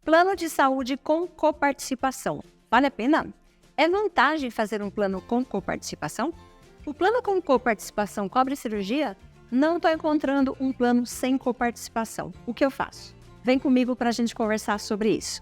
Plano de saúde com coparticipação. Vale a pena? É vantagem fazer um plano com coparticipação? O plano com coparticipação cobre cirurgia? Não estou encontrando um plano sem coparticipação. O que eu faço? Vem comigo para a gente conversar sobre isso.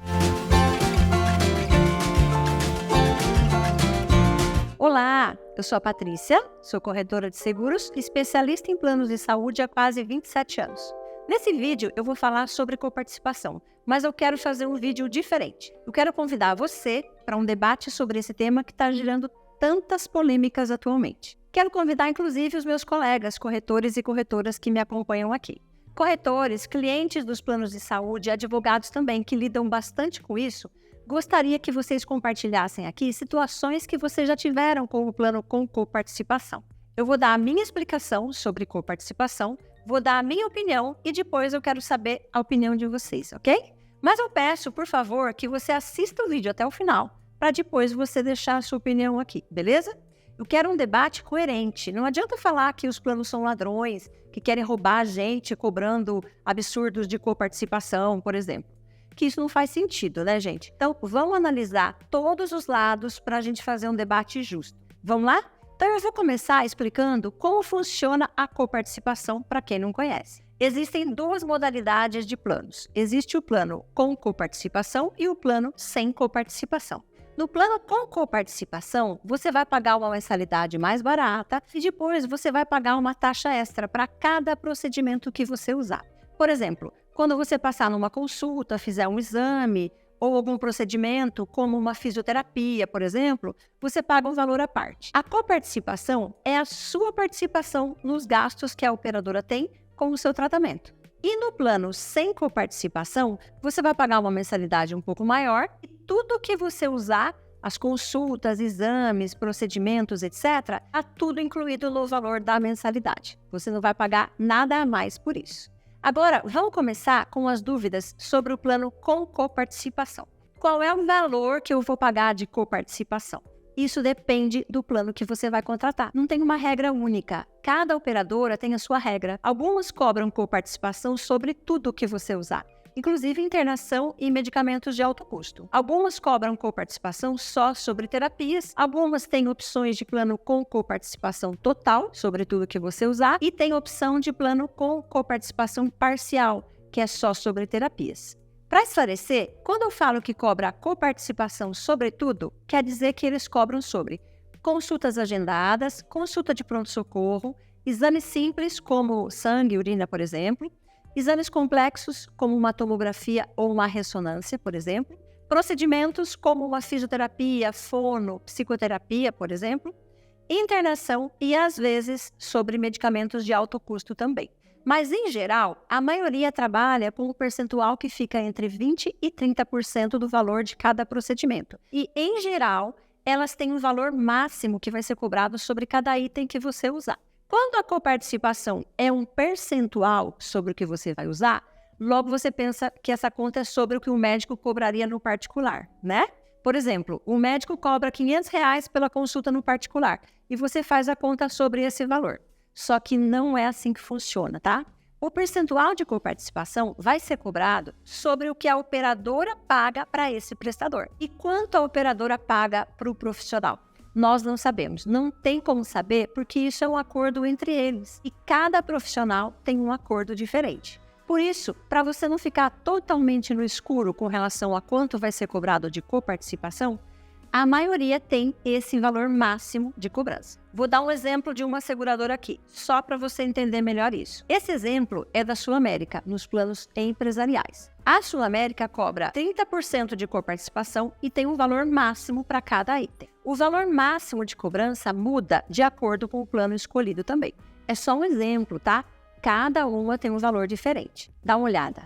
Olá, eu sou a Patrícia, sou corretora de seguros, especialista em planos de saúde há quase 27 anos. Nesse vídeo eu vou falar sobre coparticipação, mas eu quero fazer um vídeo diferente. Eu quero convidar você para um debate sobre esse tema que está gerando tantas polêmicas atualmente. Quero convidar inclusive os meus colegas, corretores e corretoras que me acompanham aqui. Corretores, clientes dos planos de saúde, advogados também que lidam bastante com isso, gostaria que vocês compartilhassem aqui situações que vocês já tiveram com o plano com coparticipação. Eu vou dar a minha explicação sobre coparticipação, vou dar a minha opinião e depois eu quero saber a opinião de vocês, ok? Mas eu peço, por favor, que você assista o vídeo até o final, para depois você deixar a sua opinião aqui, beleza? Eu quero um debate coerente. Não adianta falar que os planos são ladrões, que querem roubar a gente cobrando absurdos de coparticipação, por exemplo. Que isso não faz sentido, né, gente? Então, vamos analisar todos os lados para a gente fazer um debate justo. Vamos lá? Então, eu vou começar explicando como funciona a coparticipação para quem não conhece. Existem duas modalidades de planos. Existe o plano com coparticipação e o plano sem coparticipação. No plano com coparticipação, você vai pagar uma mensalidade mais barata e depois você vai pagar uma taxa extra para cada procedimento que você usar. Por exemplo, quando você passar numa consulta, fizer um exame ou algum procedimento, como uma fisioterapia, por exemplo, você paga um valor à parte. A coparticipação é a sua participação nos gastos que a operadora tem com o seu tratamento. E no plano sem coparticipação, você vai pagar uma mensalidade um pouco maior e tudo que você usar, as consultas, exames, procedimentos, etc., está tudo incluído no valor da mensalidade. Você não vai pagar nada a mais por isso. Agora, vamos começar com as dúvidas sobre o plano com coparticipação. Qual é o valor que eu vou pagar de coparticipação? Isso depende do plano que você vai contratar. Não tem uma regra única. Cada operadora tem a sua regra. Algumas cobram coparticipação sobre tudo que você usar, inclusive internação e medicamentos de alto custo. Algumas cobram coparticipação só sobre terapias, algumas têm opções de plano com coparticipação total, sobre tudo que você usar, e tem opção de plano com coparticipação parcial, que é só sobre terapias. Para esclarecer, quando eu falo que cobra coparticipação sobre tudo, quer dizer que eles cobram sobre consultas agendadas, consulta de pronto-socorro, exames simples como sangue e urina, por exemplo, exames complexos, como uma tomografia ou uma ressonância, por exemplo. Procedimentos, como uma fisioterapia, fono, psicoterapia, por exemplo. Internação e, às vezes, sobre medicamentos de alto custo também. Mas, em geral, a maioria trabalha com um percentual que fica entre 20% e 30% do valor de cada procedimento. E, em geral, elas têm um valor máximo que vai ser cobrado sobre cada item que você usar. Quando a coparticipação é um percentual sobre o que você vai usar, logo você pensa que essa conta é sobre o que o médico cobraria no particular, né? Por exemplo, o médico cobra R$500 pela consulta no particular e você faz a conta sobre esse valor. Só que não é assim que funciona, tá? O percentual de coparticipação vai ser cobrado sobre o que a operadora paga para esse prestador. E quanto a operadora paga para o profissional? Nós não sabemos, não tem como saber porque isso é um acordo entre eles e cada profissional tem um acordo diferente. Por isso, para você não ficar totalmente no escuro com relação a quanto vai ser cobrado de coparticipação, a maioria tem esse valor máximo de cobrança. Vou dar um exemplo de uma seguradora aqui, só para você entender melhor isso. Esse exemplo é da Sul América, nos planos empresariais. A Sul América cobra 30% de coparticipação e tem um valor máximo para cada item. O valor máximo de cobrança muda de acordo com o plano escolhido também. É só um exemplo, tá? Cada uma tem um valor diferente. Dá uma olhada.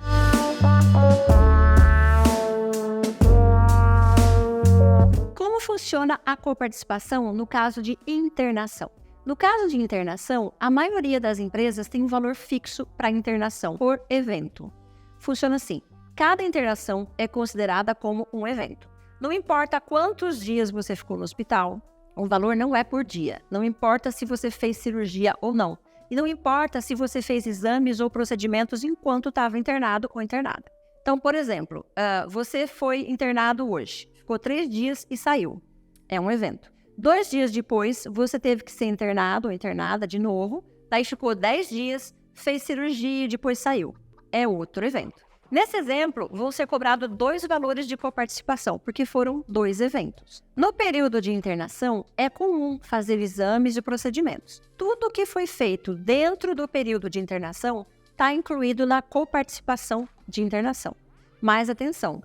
Como funciona a coparticipação no caso de internação? No caso de internação, a maioria das empresas tem um valor fixo para internação por evento. Funciona assim: cada internação é considerada como um evento. Não importa quantos dias você ficou no hospital, o valor não é por dia. Não importa se você fez cirurgia ou não. E não importa se você fez exames ou procedimentos enquanto estava internado ou internada. Então, por exemplo, você foi internado hoje, ficou 3 dias e saiu. É um evento. 2 dias depois, você teve que ser internado ou internada de novo, daí ficou 10 dias, fez cirurgia e depois saiu. É outro evento. Nesse exemplo, vão ser cobrados 2 valores de coparticipação, porque foram 2 eventos. No período de internação, é comum fazer exames e procedimentos. Tudo que foi feito dentro do período de internação está incluído na coparticipação de internação. Mas atenção,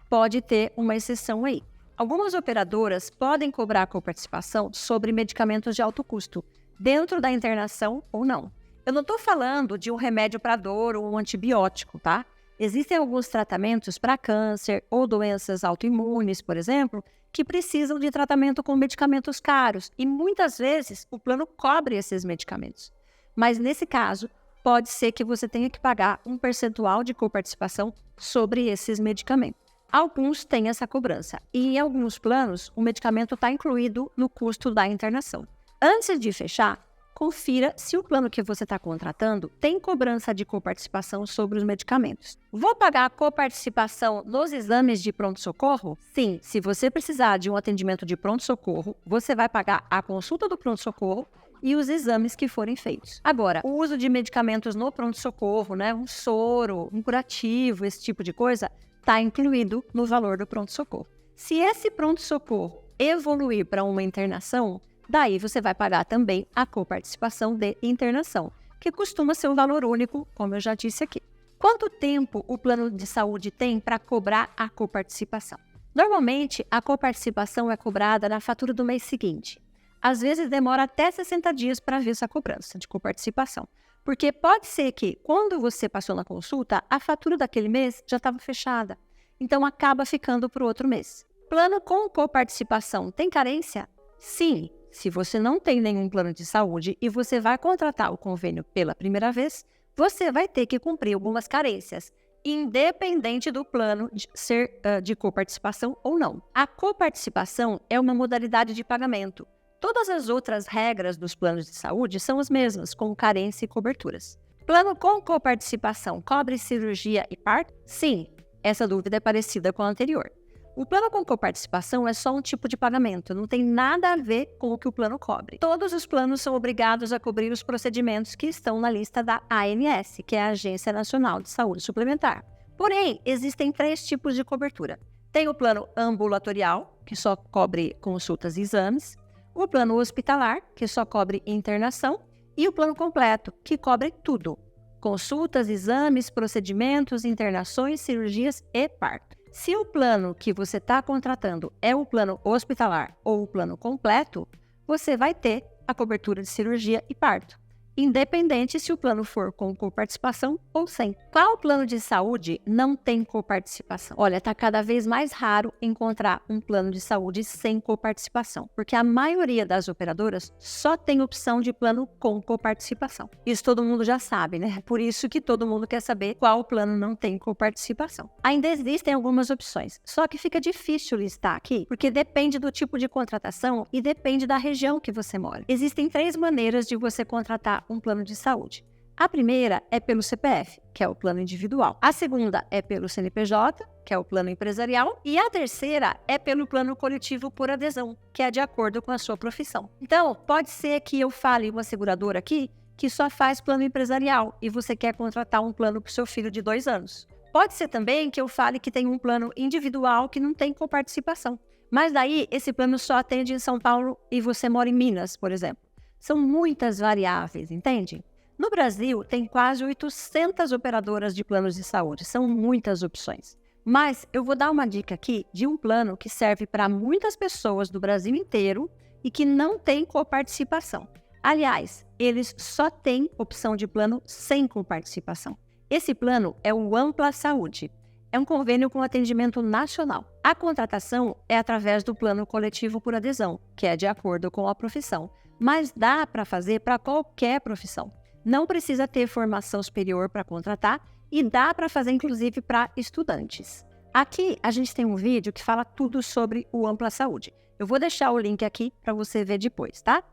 pode ter uma exceção aí. Algumas operadoras podem cobrar coparticipação sobre medicamentos de alto custo, dentro da internação ou não. Eu não estou falando de um remédio para dor ou um antibiótico, tá? Existem alguns tratamentos para câncer ou doenças autoimunes, por exemplo, que precisam de tratamento com medicamentos caros e muitas vezes o plano cobre esses medicamentos. Mas nesse caso, pode ser que você tenha que pagar um percentual de coparticipação sobre esses medicamentos. Alguns têm essa cobrança e em alguns planos o medicamento está incluído no custo da internação. Antes de fechar, confira se o plano que você está contratando tem cobrança de coparticipação sobre os medicamentos. Vou pagar a coparticipação nos exames de pronto-socorro? Sim, se você precisar de um atendimento de pronto-socorro, você vai pagar a consulta do pronto-socorro e os exames que forem feitos. Agora, o uso de medicamentos no pronto-socorro, né, um soro, um curativo, esse tipo de coisa, está incluído no valor do pronto-socorro. Se esse pronto-socorro evoluir para uma internação, daí você vai pagar também a coparticipação de internação, que costuma ser um valor único, como eu já disse aqui. Quanto tempo o plano de saúde tem para cobrar a coparticipação? Normalmente, a coparticipação é cobrada na fatura do mês seguinte. Às vezes demora até 60 dias para ver essa cobrança de coparticipação, porque pode ser que, quando você passou na consulta, a fatura daquele mês já estava fechada, então acaba ficando para o outro mês. Plano com coparticipação tem carência? Sim. Se você não tem nenhum plano de saúde e você vai contratar o convênio pela primeira vez, você vai ter que cumprir algumas carências, independente do plano ser de coparticipação ou não. A coparticipação é uma modalidade de pagamento. Todas as outras regras dos planos de saúde são as mesmas, com carência e coberturas. Plano com coparticipação cobre cirurgia e parto? Sim, essa dúvida é parecida com a anterior. O plano com coparticipação é só um tipo de pagamento, não tem nada a ver com o que o plano cobre. Todos os planos são obrigados a cobrir os procedimentos que estão na lista da ANS, que é a Agência Nacional de Saúde Suplementar. Porém, existem 3 tipos de cobertura. Tem o plano ambulatorial, que só cobre consultas e exames, o plano hospitalar, que só cobre internação, e o plano completo, que cobre tudo: consultas, exames, procedimentos, internações, cirurgias e parto. Se o plano que você está contratando é o plano hospitalar ou o plano completo, você vai ter a cobertura de cirurgia e parto, independente se o plano for com coparticipação ou sem. Qual plano de saúde não tem coparticipação? Olha, está cada vez mais raro encontrar um plano de saúde sem coparticipação, porque a maioria das operadoras só tem opção de plano com coparticipação. Isso todo mundo já sabe, né? Por isso que todo mundo quer saber qual plano não tem coparticipação. Ainda existem algumas opções, só que fica difícil listar aqui, porque depende do tipo de contratação e depende da região que você mora. Existem 3 maneiras de você contratar um plano de saúde. A primeira é pelo CPF, que é o plano individual. A segunda é pelo CNPJ, que é o plano empresarial. E a terceira é pelo plano coletivo por adesão, que é de acordo com a sua profissão. Então, pode ser que eu fale uma seguradora aqui que só faz plano empresarial e você quer contratar um plano para o seu filho de 2 anos. Pode ser também que eu fale que tem um plano individual que não tem coparticipação. Mas daí, esse plano só atende em São Paulo e você mora em Minas, por exemplo. São muitas variáveis, entende? No Brasil, tem quase 800 operadoras de planos de saúde, são muitas opções. Mas eu vou dar uma dica aqui de um plano que serve para muitas pessoas do Brasil inteiro e que não tem coparticipação. Aliás, eles só têm opção de plano sem coparticipação. Esse plano é o Ampla Saúde. É um convênio com atendimento nacional. A contratação é através do plano coletivo por adesão, que é de acordo com a profissão. Mas dá para fazer para qualquer profissão. Não precisa ter formação superior para contratar e dá para fazer inclusive para estudantes. Aqui a gente tem um vídeo que fala tudo sobre o Ampla Saúde. Eu vou deixar o link aqui para você ver depois, tá?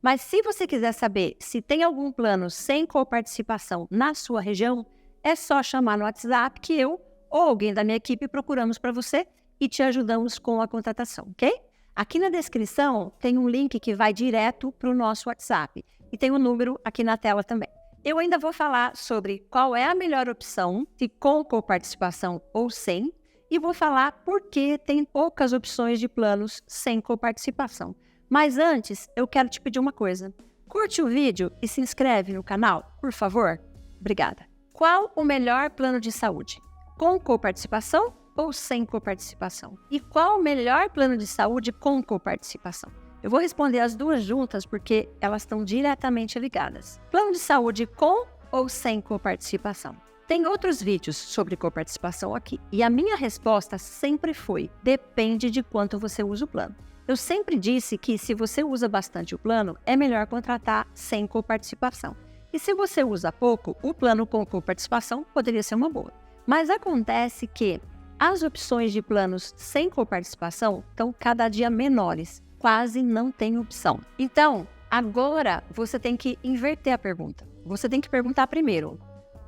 Mas se você quiser saber se tem algum plano sem coparticipação na sua região, é só chamar no WhatsApp que eu ou alguém da minha equipe procuramos para você e te ajudamos com a contratação, ok? Aqui na descrição tem um link que vai direto para o nosso WhatsApp e tem um número aqui na tela também. Eu ainda vou falar sobre qual é a melhor opção, se com coparticipação ou sem, e vou falar por que tem poucas opções de planos sem coparticipação. Mas antes, eu quero te pedir uma coisa. Curte o vídeo e se inscreve no canal, por favor? Obrigada. Qual o melhor plano de saúde? Com coparticipação ou sem coparticipação? E qual o melhor plano de saúde com coparticipação? Eu vou responder as duas juntas porque elas estão diretamente ligadas. Plano de saúde com ou sem coparticipação? Tem outros vídeos sobre coparticipação aqui e a minha resposta sempre foi: depende de quanto você usa o plano. Eu sempre disse que se você usa bastante o plano, é melhor contratar sem coparticipação. E se você usa pouco, o plano com coparticipação poderia ser uma boa. Mas acontece que as opções de planos sem coparticipação estão cada dia menores, quase não tem opção. Então, agora você tem que inverter a pergunta. Você tem que perguntar primeiro: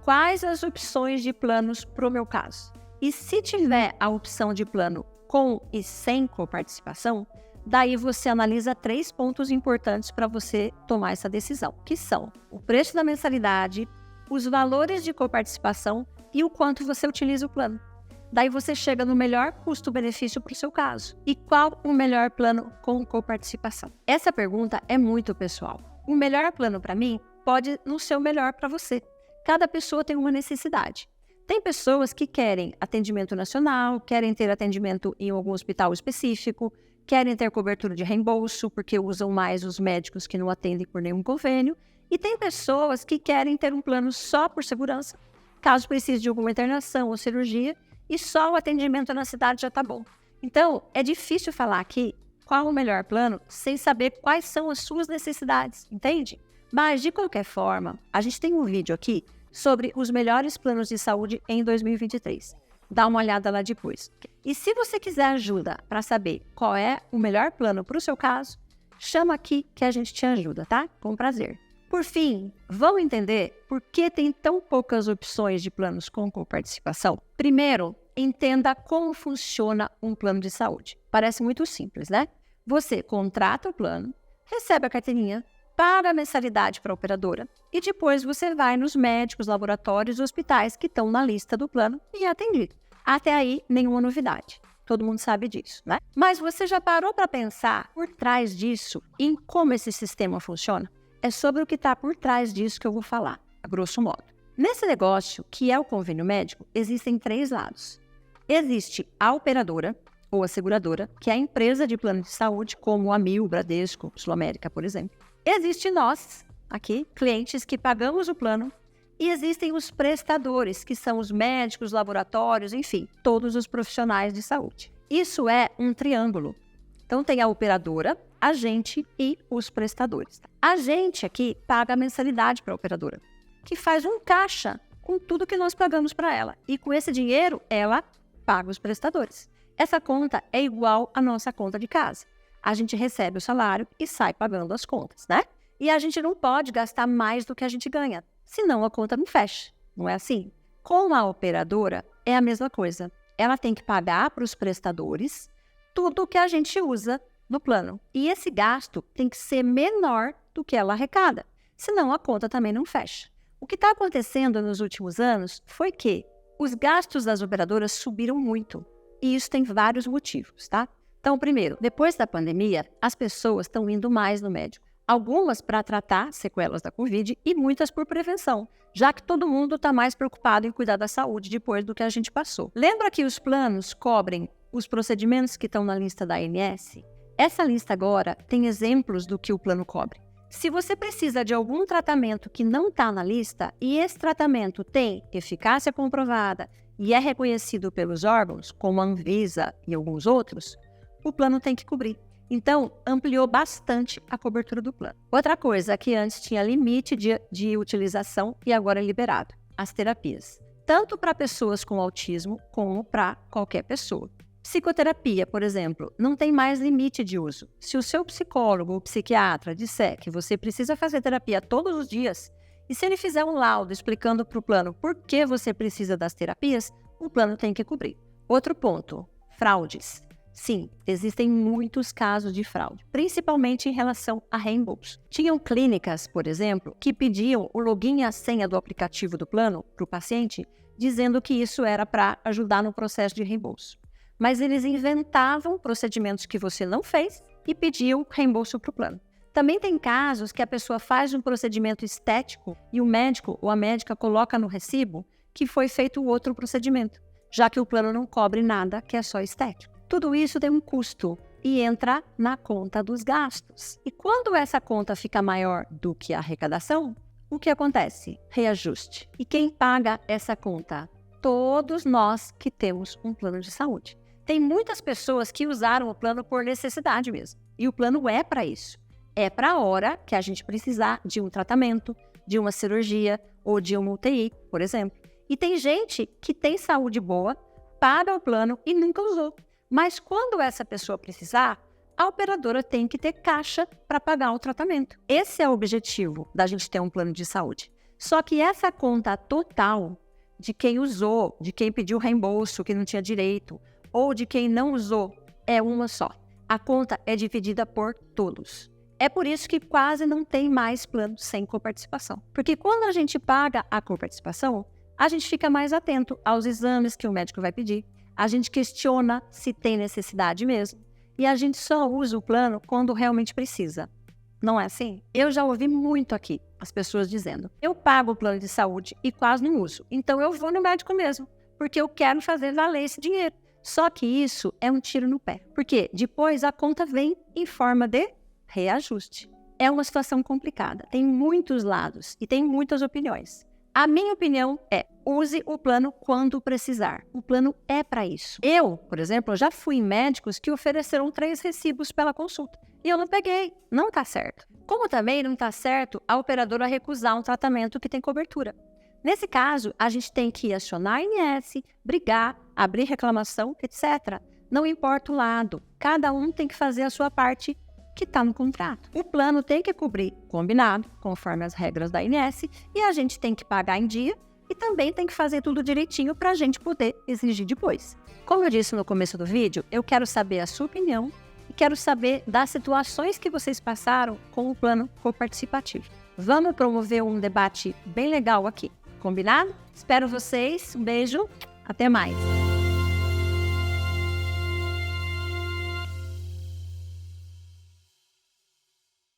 quais as opções de planos para o meu caso? E se tiver a opção de plano com e sem coparticipação, daí você analisa 3 pontos importantes para você tomar essa decisão, que são o preço da mensalidade, os valores de coparticipação e o quanto você utiliza o plano. Daí você chega no melhor custo-benefício para o seu caso. E qual o melhor plano com coparticipação? Essa pergunta é muito pessoal. O melhor plano para mim pode não ser o melhor para você. Cada pessoa tem uma necessidade. Tem pessoas que querem atendimento nacional, querem ter atendimento em algum hospital específico, querem ter cobertura de reembolso porque usam mais os médicos que não atendem por nenhum convênio. E tem pessoas que querem ter um plano só por segurança, caso precise de alguma internação ou cirurgia, e só o atendimento na cidade já está bom. Então, é difícil falar aqui qual o melhor plano sem saber quais são as suas necessidades, entende? Mas, de qualquer forma, a gente tem um vídeo aqui sobre os melhores planos de saúde em 2023. Dá uma olhada lá depois. E se você quiser ajuda para saber qual é o melhor plano para o seu caso, chama aqui que a gente te ajuda, tá? Com prazer. Por fim, vamos entender por que tem tão poucas opções de planos com coparticipação? Primeiro, entenda como funciona um plano de saúde. Parece muito simples, né? Você contrata o plano, recebe a carteirinha, paga a mensalidade para a operadora e depois você vai nos médicos, laboratórios e hospitais que estão na lista do plano e é atendido. Até aí, nenhuma novidade. Todo mundo sabe disso, né? Mas você já parou para pensar por trás disso em como esse sistema funciona? É sobre o que está por trás disso que eu vou falar, a grosso modo. Nesse negócio, que é o convênio médico, existem 3 lados. Existe a operadora, ou a seguradora, que é a empresa de plano de saúde, como a Amil, Bradesco, Sul América, por exemplo. Existe nós, aqui, clientes que pagamos o plano, e existem os prestadores, que são os médicos, laboratórios, enfim, todos os profissionais de saúde. Isso é um triângulo. Então, tem a operadora, a gente e os prestadores. A gente aqui paga a mensalidade para a operadora, que faz um caixa com tudo que nós pagamos para ela. E com esse dinheiro, ela paga os prestadores. Essa conta é igual à nossa conta de casa. A gente recebe o salário e sai pagando as contas, né? E a gente não pode gastar mais do que a gente ganha, senão a conta não fecha, não é assim? Com a operadora, é a mesma coisa. Ela tem que pagar para os prestadores tudo que a gente usa no plano. E esse gasto tem que ser menor do que ela arrecada, senão a conta também não fecha. O que está acontecendo nos últimos anos foi que os gastos das operadoras subiram muito. E isso tem vários motivos, tá? Então, primeiro, depois da pandemia, as pessoas estão indo mais no médico. Algumas para tratar sequelas da Covid e muitas por prevenção, já que todo mundo está mais preocupado em cuidar da saúde depois do que a gente passou. Lembra que os planos cobrem os procedimentos que estão na lista da ANS? Essa lista agora tem exemplos do que o plano cobre. Se você precisa de algum tratamento que não está na lista e esse tratamento tem eficácia comprovada e é reconhecido pelos órgãos, como a Anvisa e alguns outros, o plano tem que cobrir. Então, ampliou bastante a cobertura do plano. Outra coisa que antes tinha limite de utilização e agora é liberado, as terapias. Tanto para pessoas com autismo como para qualquer pessoa. Psicoterapia, por exemplo, não tem mais limite de uso. Se o seu psicólogo ou psiquiatra disser que você precisa fazer terapia todos os dias, e se ele fizer um laudo explicando para o plano por que você precisa das terapias, o plano tem que cobrir. Outro ponto, fraudes. Sim, existem muitos casos de fraude, principalmente em relação a reembolso. Tinham clínicas, por exemplo, que pediam o login e a senha do aplicativo do plano para o paciente, dizendo que isso era para ajudar no processo de reembolso. Mas eles inventavam procedimentos que você não fez e pediam reembolso para o plano. Também tem casos que a pessoa faz um procedimento estético e o médico ou a médica coloca no recibo que foi feito outro procedimento, já que o plano não cobre nada que é só estético. Tudo isso tem um custo e entra na conta dos gastos. E quando essa conta fica maior do que a arrecadação, o que acontece? Reajuste. E quem paga essa conta? Todos nós que temos um plano de saúde. Tem muitas pessoas que usaram o plano por necessidade mesmo. E o plano é para isso. É para a hora que a gente precisar de um tratamento, de uma cirurgia ou de uma UTI, por exemplo. E tem gente que tem saúde boa, paga o plano e nunca usou. Mas quando essa pessoa precisar, a operadora tem que ter caixa para pagar o tratamento. Esse é o objetivo da gente ter um plano de saúde. Só que essa conta total de quem usou, de quem pediu reembolso, que não tinha direito, ou de quem não usou, é uma só. A conta é dividida por todos. É por isso que quase não tem mais plano sem coparticipação. Porque quando a gente paga a coparticipação, a gente fica mais atento aos exames que o médico vai pedir. A gente questiona se tem necessidade mesmo. E a gente só usa o plano quando realmente precisa. Não é assim? Eu já ouvi muito aqui as pessoas dizendo: eu pago o plano de saúde e quase não uso. Então eu vou no médico mesmo, porque eu quero fazer valer esse dinheiro. Só que isso é um tiro no pé. Porque depois a conta vem em forma de reajuste. É uma situação complicada. Tem muitos lados e tem muitas opiniões. A minha opinião é: use o plano quando precisar. O plano é para isso. Eu, por exemplo, já fui em médicos que ofereceram 3 recibos pela consulta. E eu não peguei. Não está certo. Como também não está certo a operadora recusar um tratamento que tem cobertura. Nesse caso, a gente tem que acionar a ANS, brigar, abrir reclamação, etc. Não importa o lado. Cada um tem que fazer a sua parte que está no contrato. O plano tem que cobrir combinado, conforme as regras da ANS, e a gente tem que pagar em dia e também tem que fazer tudo direitinho para a gente poder exigir depois. Como eu disse no começo do vídeo, eu quero saber a sua opinião e quero saber das situações que vocês passaram com o plano coparticipativo. Vamos promover um debate bem legal aqui, combinado? Espero vocês, um beijo, até mais!